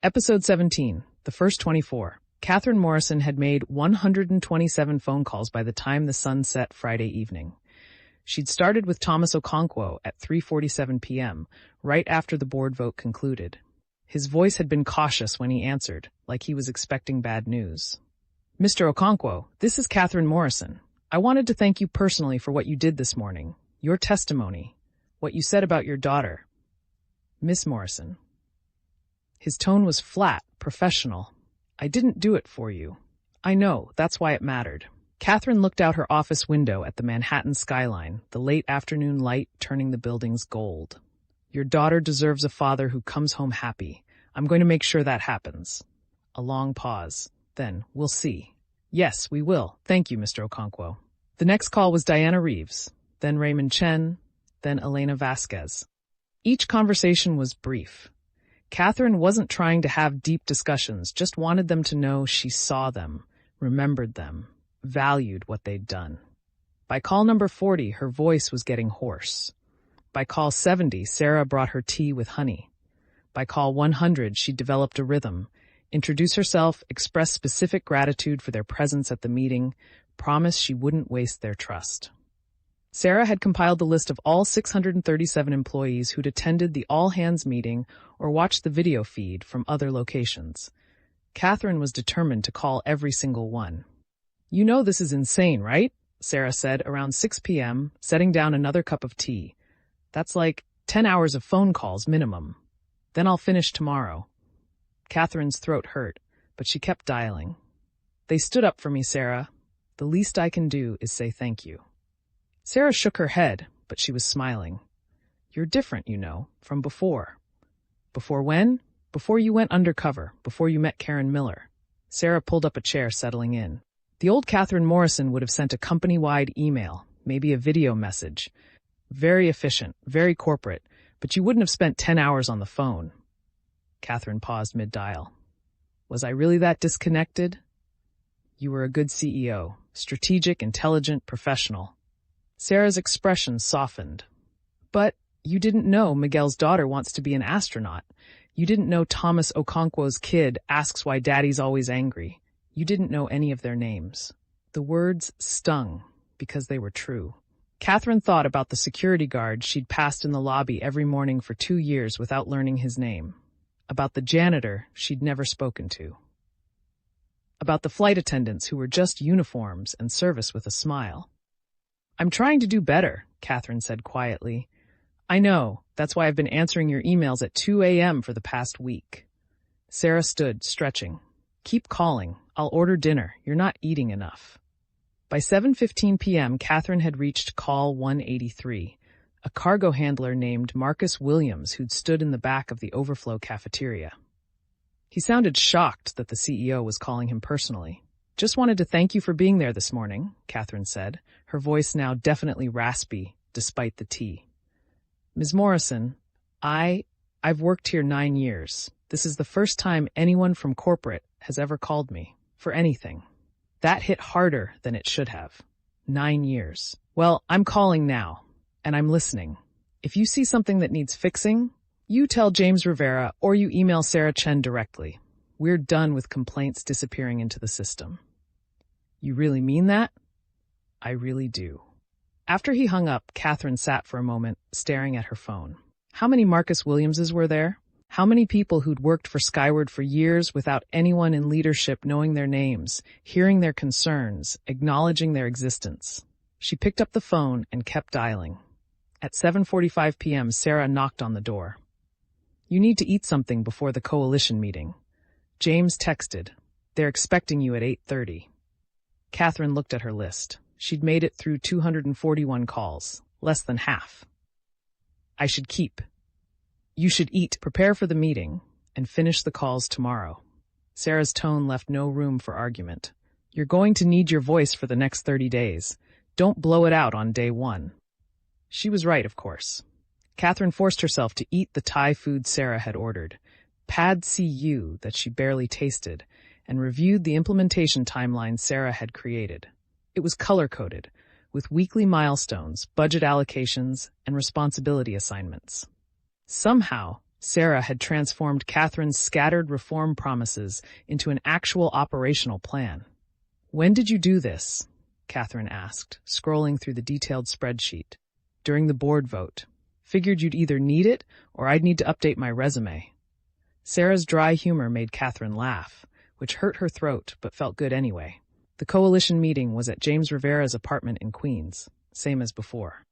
Episode 17, the first 24. Katherine Morrison had made 127 phone calls by the time the sun set Friday evening. She'd started with Thomas Okonkwo at 3:47 p.m., right after the board vote concluded. His voice had been cautious when he answered, like he was expecting bad news. "Mr. Okonkwo, this is Katherine Morrison. I wanted to thank you personally for what you did this morning, your testimony, what you said about your daughter. Miss Morrison." His tone was flat, professional. "I didn't do it for you. I know, that's why it mattered." Katherine looked out her office window at the Manhattan skyline, the late afternoon light turning the buildings gold. "Your daughter deserves a father who comes home happy. I'm going to make sure that happens." A long pause. Then, "We'll see." "Yes, we will. Thank you, Mr. Okonkwo." The next call was Diana Reeves, then Raymond Chen, then Elena Vasquez. Each conversation was brief. Katherine wasn't trying to have deep discussions, just wanted them to know she saw them, remembered them, valued what they'd done. By call number 40, her voice was getting hoarse. By call 70, Sarah brought her tea with honey. By call 100, she developed a rhythm, introduce herself, express specific gratitude for their presence at the meeting, promise she wouldn't waste their trust. Sarah had compiled the list of all 637 employees who'd attended the all-hands meeting or watched the video feed from other locations. Katherine was determined to call every single one. "You know this is insane, right?" Sarah said around 6 p.m., setting down another cup of tea. "That's like 10 hours of phone calls minimum. Then I'll finish tomorrow." Katherine's throat hurt, but she kept dialing. "They stood up for me, Sarah. The least I can do is say thank you." Sarah shook her head, but she was smiling. "You're different, you know, from before." "Before when?" "Before you went undercover, before you met Karen Miller." Sarah pulled up a chair, settling in. The old Katherine Morrison would have sent a company-wide email, maybe a video message. Very efficient, very corporate, but you wouldn't have spent 10 hours on the phone. Katherine paused mid-dial. "Was I really that disconnected?" "You were a good CEO, strategic, intelligent, professional." Sarah's expression softened. "But you didn't know Miguel's daughter wants to be an astronaut. You didn't know Thomas Okonkwo's kid asks why daddy's always angry. You didn't know any of their names." The words stung because they were true. Katherine thought about the security guard she'd passed in the lobby every morning for 2 years without learning his name. About the janitor she'd never spoken to. About the flight attendants who were just uniforms and service with a smile. "I'm trying to do better," Katherine said quietly. "I know. That's why I've been answering your emails at 2 a.m. for the past week." Sarah stood, stretching. "Keep calling. I'll order dinner. You're not eating enough." By 7:15 p.m., Katherine had reached call 183, a cargo handler named Marcus Williams who'd stood in the back of the overflow cafeteria. He sounded shocked that the CEO was calling him personally. "Just wanted to thank you for being there this morning," Katherine said, her voice now definitely raspy, despite the tea. "Ms. Morrison, I've worked here 9 years. This is the first time anyone from corporate has ever called me, for anything." That hit harder than it should have. 9 years. "Well, I'm calling now, and I'm listening. If you see something that needs fixing, you tell James Rivera or you email Sarah Chen directly. We're done with complaints disappearing into the system." "You really mean that?" "I really do." After he hung up, Katherine sat for a moment, staring at her phone. How many Marcus Williamses were there? How many people who'd worked for Skyward for years without anyone in leadership knowing their names, hearing their concerns, acknowledging their existence? She picked up the phone and kept dialing. At 7:45 p.m., Sarah knocked on the door. "You need to eat something before the coalition meeting." James texted, "They're expecting you at 8:30. Katherine looked at her list. She'd made it through 241 calls, less than half. "I should keep. You should eat, prepare for the meeting, and finish the calls tomorrow." Sarah's tone left no room for argument. "You're going to need your voice for the next 30 days. Don't blow it out on day 1. She was right, of course. Katherine forced herself to eat the Thai food Sarah had ordered, pad CU that she barely tasted, and reviewed the implementation timeline Sarah had created. It was color-coded, with weekly milestones, budget allocations, and responsibility assignments. Somehow, Sarah had transformed Catherine's scattered reform promises into an actual operational plan. "When did you do this?" Catherine asked, scrolling through the detailed spreadsheet. "During the board vote. Figured you'd either need it or I'd need to update my resume." Sarah's dry humor made Catherine laugh, which hurt her throat but felt good anyway. The coalition meeting was at James Rivera's apartment in Queens, same as before.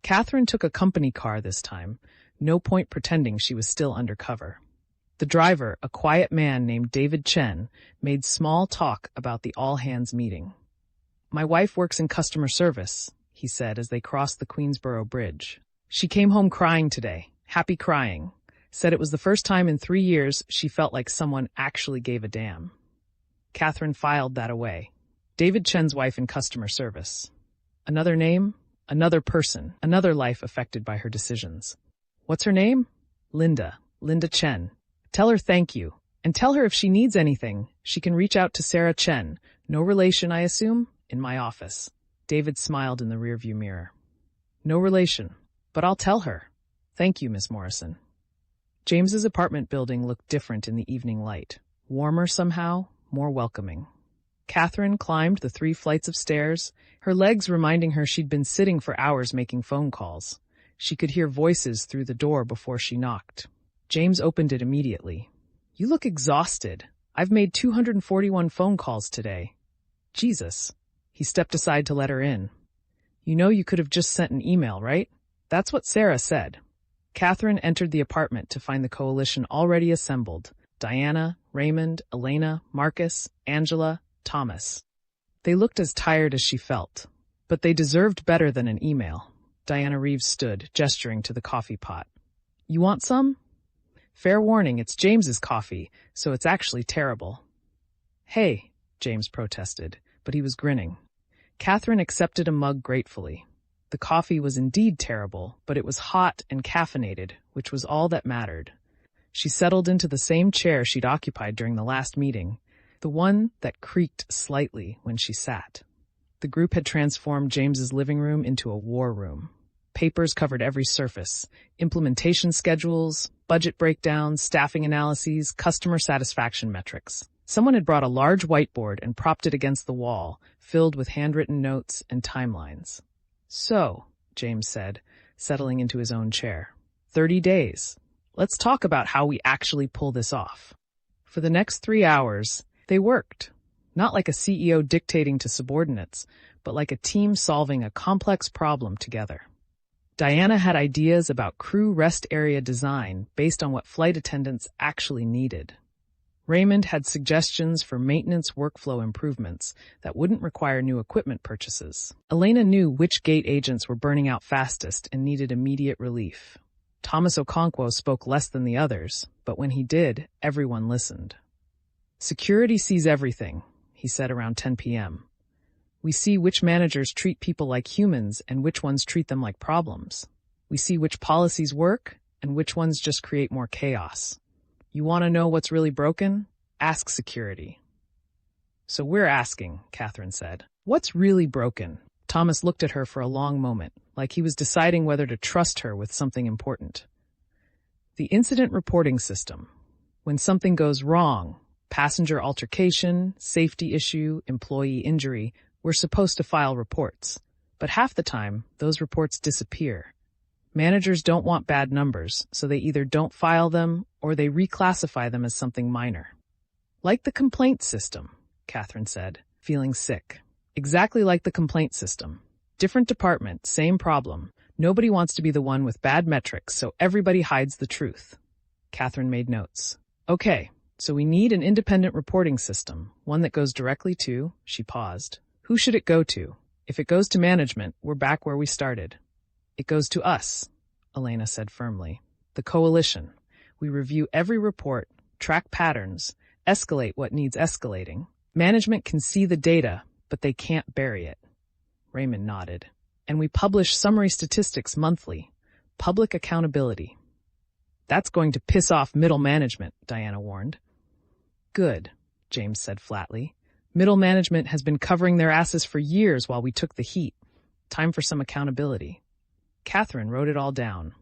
Catherine took a company car this time, no point pretending she was still undercover. The driver, a quiet man named David Chen, made small talk about the all-hands meeting. "My wife works in customer service," he said as they crossed the Queensboro Bridge. "She came home crying today, happy crying. Said it was the first time in 3 years she felt like someone actually gave a damn." Catherine filed that away. David Chen's wife in customer service. Another name, another person, another life affected by her decisions. What's her name? Linda Chen. Tell her thank you, and tell her if she needs anything, she can reach out to Sarah Chen, no relation, I assume, in my office. David smiled in the rearview mirror. "No relation, but I'll tell her. Thank you, Miss Morrison." James's apartment building looked different in the evening light. Warmer somehow, more welcoming. Catherine climbed the 3 flights of stairs, her legs reminding her she'd been sitting for hours making phone calls. She could hear voices through the door before she knocked. James opened it immediately. "You look exhausted. I've made 241 phone calls today." "Jesus." He stepped aside to let her in. "You know you could have just sent an email, right?" "That's what Sarah said." Catherine entered the apartment to find the coalition already assembled. Diana, Raymond, Elena, Marcus, Angela, Thomas. They looked as tired as she felt, but they deserved better than an email. Diana Reeves stood, gesturing to the coffee pot. "You want some?" "Fair warning, it's James's coffee, so it's actually terrible." "Hey," James protested, but he was grinning. Catherine accepted a mug gratefully. The coffee was indeed terrible, but it was hot and caffeinated, which was all that mattered. She settled into the same chair she'd occupied during the last meeting, the one that creaked slightly when she sat. The group had transformed James's living room into a war room. Papers covered every surface: implementation schedules, budget breakdowns, staffing analyses, customer satisfaction metrics. Someone had brought a large whiteboard and propped it against the wall, filled with handwritten notes and timelines. "So," James said, settling into his own chair, 30 days. Let's talk about how we actually pull this off." For the next 3 hours, they worked, not like a CEO dictating to subordinates, but like a team solving a complex problem together. Diana had ideas about crew rest area design based on what flight attendants actually needed. Raymond had suggestions for maintenance workflow improvements that wouldn't require new equipment purchases. Elena knew which gate agents were burning out fastest and needed immediate relief. Thomas Okonkwo spoke less than the others, but when he did, everyone listened. "Security sees everything," he said around 10 p.m. "We see which managers treat people like humans and which ones treat them like problems. We see which policies work and which ones just create more chaos. You want to know what's really broken? Ask security." "So we're asking," Catherine said. "What's really broken?" Thomas looked at her for a long moment, like he was deciding whether to trust her with something important. "The incident reporting system. When something goes wrong, passenger altercation, safety issue, employee injury, we're supposed to file reports. But half the time, those reports disappear. Managers don't want bad numbers, so they either don't file them or they reclassify them as something minor." "Like the complaint system," Catherine said, feeling sick. "Exactly like the complaint system. Different department, same problem. Nobody wants to be the one with bad metrics, so everybody hides the truth." Catherine made notes. "Okay, so we need an independent reporting system, one that goes directly to," she paused. "Who should it go to? If it goes to management, we're back where we started." "It goes to us," Elena said firmly. "The coalition. We review every report, track patterns, escalate what needs escalating. Management can see the data, but they can't bury it." Raymond nodded. "And we publish summary statistics monthly. Public accountability." "That's going to piss off middle management," Diana warned. "Good," James said flatly. "Middle management has been covering their asses for years while we took the heat. Time for some accountability." Catherine wrote it all down.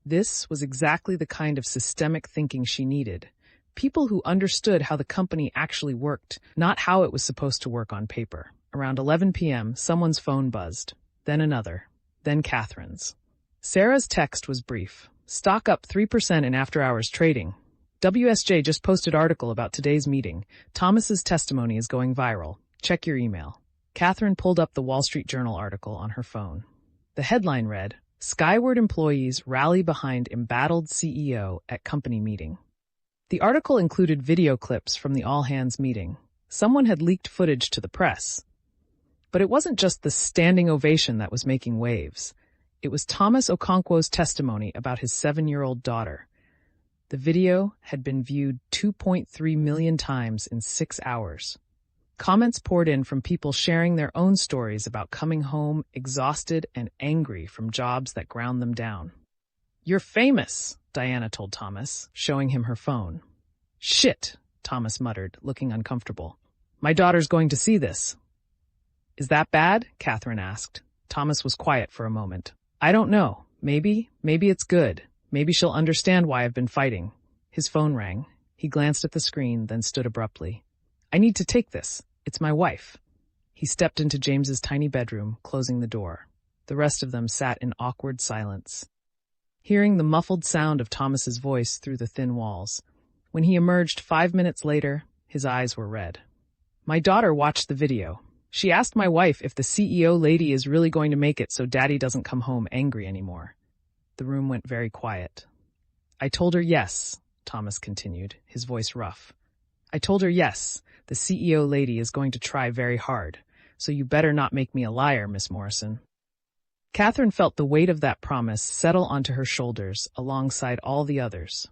This was exactly the kind of systemic thinking she needed. People who understood how the company actually worked, not how it was supposed to work on paper. Around 11 p.m., someone's phone buzzed. Then another. Then Catherine's. Sarah's text was brief. Stock up 3% in after-hours trading. WSJ just posted article about today's meeting. Thomas's testimony is going viral. Check your email. Katherine pulled up the Wall Street Journal article on her phone. The headline read, Skyward employees rally behind embattled CEO at company meeting. The article included video clips from the all-hands meeting. Someone had leaked footage to the press. But it wasn't just the standing ovation that was making waves. It was Thomas Okonkwo's testimony about his 7-year-old daughter. The video had been viewed 2.3 million times in 6 hours. Comments poured in from people sharing their own stories about coming home exhausted and angry from jobs that ground them down. "You're famous," Diana told Thomas, showing him her phone. "Shit," Thomas muttered, looking uncomfortable. "My daughter's going to see this." "Is that bad?" Katherine asked. Thomas was quiet for a moment. "I don't know. Maybe it's good. Maybe she'll understand why I've been fighting." His phone rang. He glanced at the screen, then stood abruptly. "I need to take this. It's my wife." He stepped into James's tiny bedroom, closing the door. The rest of them sat in awkward silence, hearing the muffled sound of Thomas's voice through the thin walls. When he emerged 5 minutes later, his eyes were red. "My daughter watched the video. She asked my wife if the CEO lady is really going to make it so Daddy doesn't come home angry anymore." The room went very quiet. "I told her yes," Thomas continued, his voice rough. "I told her yes, the CEO lady is going to try very hard, so you better not make me a liar, Miss Morrison." Katherine felt the weight of that promise settle onto her shoulders alongside all the others.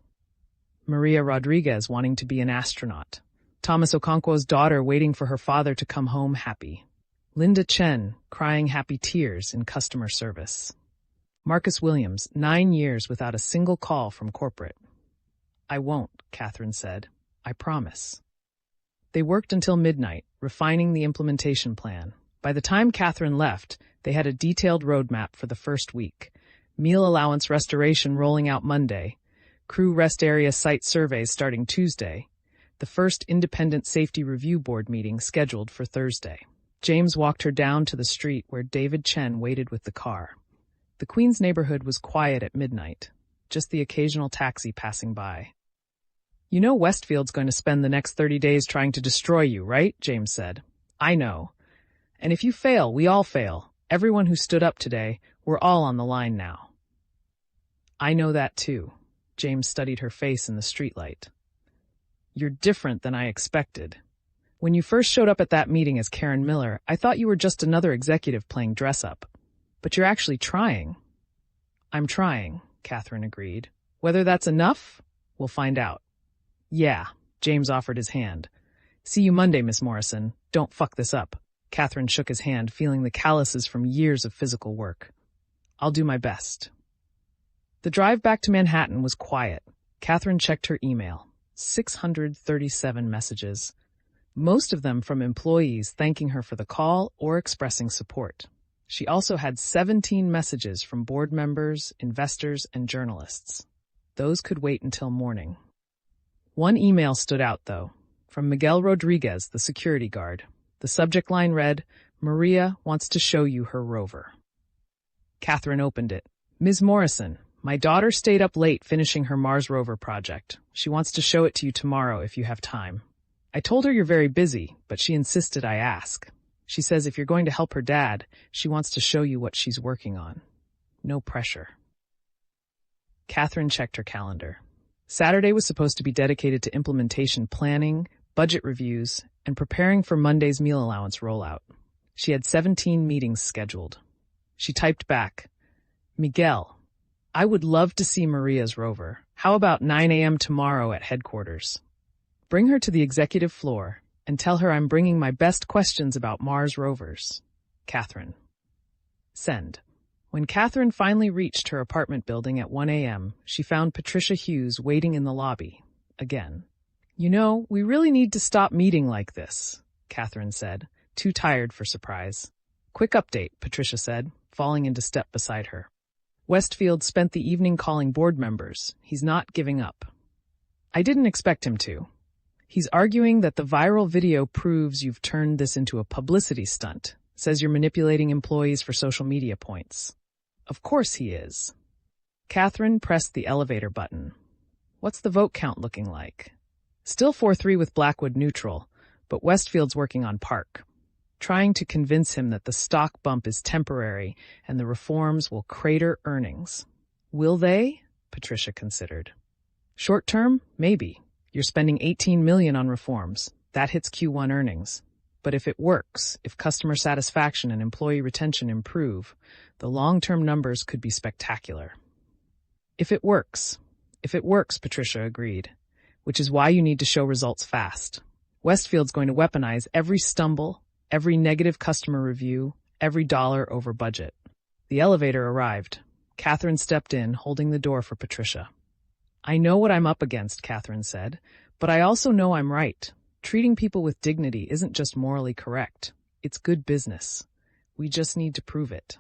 Maria Rodriguez wanting to be an astronaut. Thomas Okonkwo's daughter waiting for her father to come home happy. Linda Chen crying happy tears in customer service. Marcus Williams, 9 years without a single call from corporate. "I won't," Katherine said. "I promise." They worked until midnight, refining the implementation plan. By the time Katherine left, they had a detailed roadmap for the first week. Meal allowance restoration rolling out Monday. Crew rest area site surveys starting Tuesday. The first independent safety review board meeting scheduled for Thursday. James walked her down to the street where David Chen waited with the car. The Queens neighborhood was quiet at midnight, just the occasional taxi passing by. "You know Westfield's going to spend the next 30 days trying to destroy you, right?" James said. "I know. And if you fail, we all fail. Everyone who stood up today, we're all on the line now." "I know that too." James studied her face in the streetlight. "You're different than I expected. When you first showed up at that meeting as Karen Miller, I thought you were just another executive playing dress-up. But you're actually trying." "I'm trying," Katherine agreed. "Whether that's enough, we'll find out." "Yeah," James offered his hand. "See you Monday, Miss Morrison. Don't fuck this up." Katherine shook his hand, feeling the calluses from years of physical work. "I'll do my best." The drive back to Manhattan was quiet. Katherine checked her email. 637 messages. Most of them from employees thanking her for the call or expressing support. She also had 17 messages from board members, investors, and journalists. Those could wait until morning. One email stood out, though, from Miguel Rodriguez, the security guard. The subject line read, "Maria wants to show you her rover." Katherine opened it. "Ms. Morrison, my daughter stayed up late finishing her Mars rover project. She wants to show it to you tomorrow if you have time. I told her you're very busy, but she insisted I ask. She says if you're going to help her dad, she wants to show you what she's working on. No pressure." Katherine checked her calendar. Saturday was supposed to be dedicated to implementation planning, budget reviews, and preparing for Monday's meal allowance rollout. She had 17 meetings scheduled. She typed back, "Miguel, I would love to see Maria's rover. How about 9 a.m. tomorrow at headquarters? Bring her to the executive floor and tell her I'm bringing my best questions about Mars rovers. Katherine." Send. When Katherine finally reached her apartment building at 1 a.m., she found Patricia Hughes waiting in the lobby. Again. "You know, we really need to stop meeting like this," Katherine said, too tired for surprise. "Quick update," Patricia said, falling into step beside her. Westfield spent the evening calling board members. He's not giving up. I didn't expect him to. He's arguing that the viral video proves you've turned this into a publicity stunt, says you're manipulating employees for social media points. Of course he is. Katherine pressed the elevator button. What's the vote count looking like? Still 4-3 with Blackwood neutral, but Westfield's working on Park, trying to convince him that the stock bump is temporary and the reforms will crater earnings. Will they? Patricia considered. Short term, maybe. You're spending $18 million on reforms. That hits Q1 earnings. But if it works, if customer satisfaction and employee retention improve, the long-term numbers could be spectacular. If it works, Patricia agreed, which is why you need to show results fast. Westfield's going to weaponize every stumble, every negative customer review, every dollar over budget. The elevator arrived. Katherine stepped in, holding the door for Patricia. I know what I'm up against, Katherine said, but I also know I'm right. Treating people with dignity isn't just morally correct. It's good business. We just need to prove it.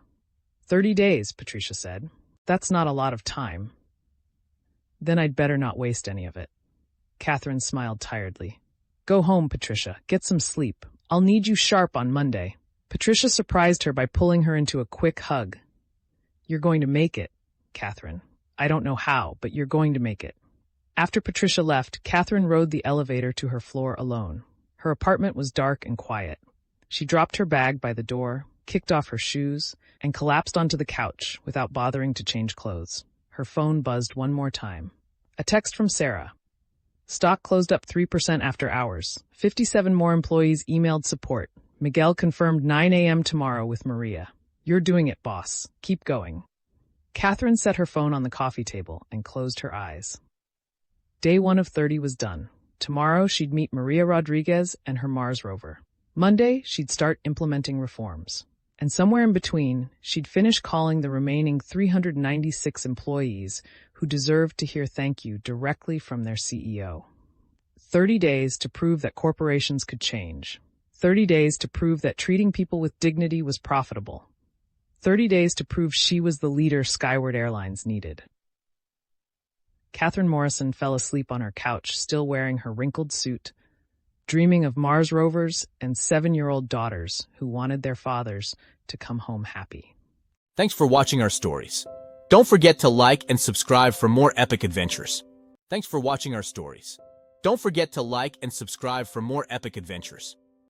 30 days, Patricia said. That's not a lot of time. Then I'd better not waste any of it. Katherine smiled tiredly. Go home, Patricia. Get some sleep. I'll need you sharp on Monday. Patricia surprised her by pulling her into a quick hug. You're going to make it, Katherine. I don't know how, but you're going to make it. After Patricia left, Katherine rode the elevator to her floor alone. Her apartment was dark and quiet. She dropped her bag by the door, kicked off her shoes, and collapsed onto the couch without bothering to change clothes. Her phone buzzed one more time. A text from Sarah. Stock closed up 3% after hours. 57 more employees emailed support. Miguel confirmed 9 a.m. tomorrow with Maria. You're doing it, boss. Keep going. Katherine set her phone on the coffee table and closed her eyes. Day 1 of 30 was done. Tomorrow she'd meet Maria Rodriguez and her Mars rover. Monday, she'd start implementing reforms. And somewhere in between, she'd finish calling the remaining 396 employees who deserved to hear thank you directly from their CEO. 30 days to prove that corporations could change. 30 days to prove that treating people with dignity was profitable. 30 days to prove she was the leader Skyward Airlines needed. Katherine Morrison fell asleep on her couch, still wearing her wrinkled suit, dreaming of Mars rovers and 7-year-old daughters who wanted their fathers to come home happy. Thanks for watching our stories. Don't forget to like and subscribe for more epic adventures. Thanks for watching our stories. Don't forget to like and subscribe for more epic adventures.